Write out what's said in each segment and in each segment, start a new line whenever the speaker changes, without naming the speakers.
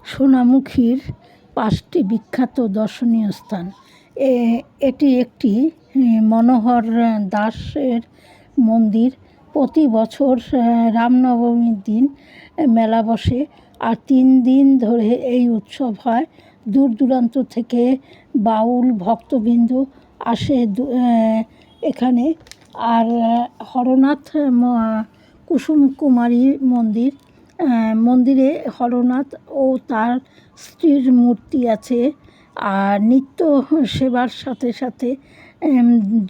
সোনামুখীর ৫টি বিখ্যাত দর্শনীয় স্থান। এটি একটি মনোহর দাসের মন্দির। প্রতি বছর রামনবমীর দিন মেলা বসে, আর ৩ দিন ধরে এই উৎসব হয়। দূর দূরান্ত থেকে বাউল ভক্তবৃন্দ আসে এখানে। আর হরনাথ কুসুম কুমারী মন্দির, মন্দিরে হরনাথ ও তার স্ত্রীর মূর্তি আছে। আর নিত্য সেবার সাথে সাথে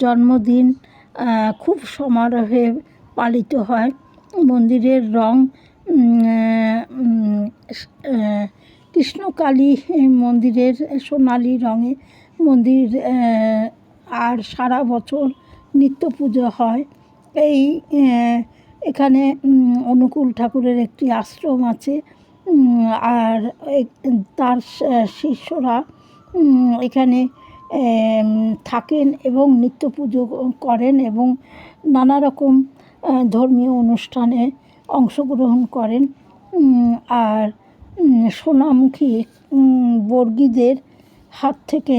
জন্মদিন খুব সমারোহে পালিত হয়। মন্দিরের রং কৃষ্ণকালী মন্দিরের সোনালি রঙে মন্দির, আর সারা বছর নিত্য পুজো হয়। এখানে অনুকূল ঠাকুরের একটি আশ্রম আছে, আর তার শিষ্যরা এখানে থাকেন এবং নিত্য পুজো করেন এবং নানা রকম ধর্মীয় অনুষ্ঠানে অংশগ্রহণ করেন। আর সোনামুখী বর্গীদের হাত থেকে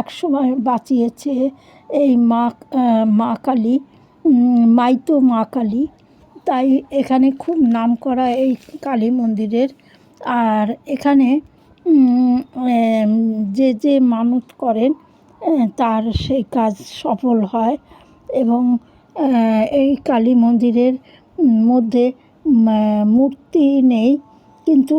একসময় বাঁচিয়েছে এই মা কালী, মাইতো মা কালী। তাই এখানে খুব নামকরা এই কালী মন্দিরের। আর এখানে যে মানত করেন তার সেই কাজ সফল হয়। এবং এই কালী মন্দিরের মধ্যে মূর্তি নেই, কিন্তু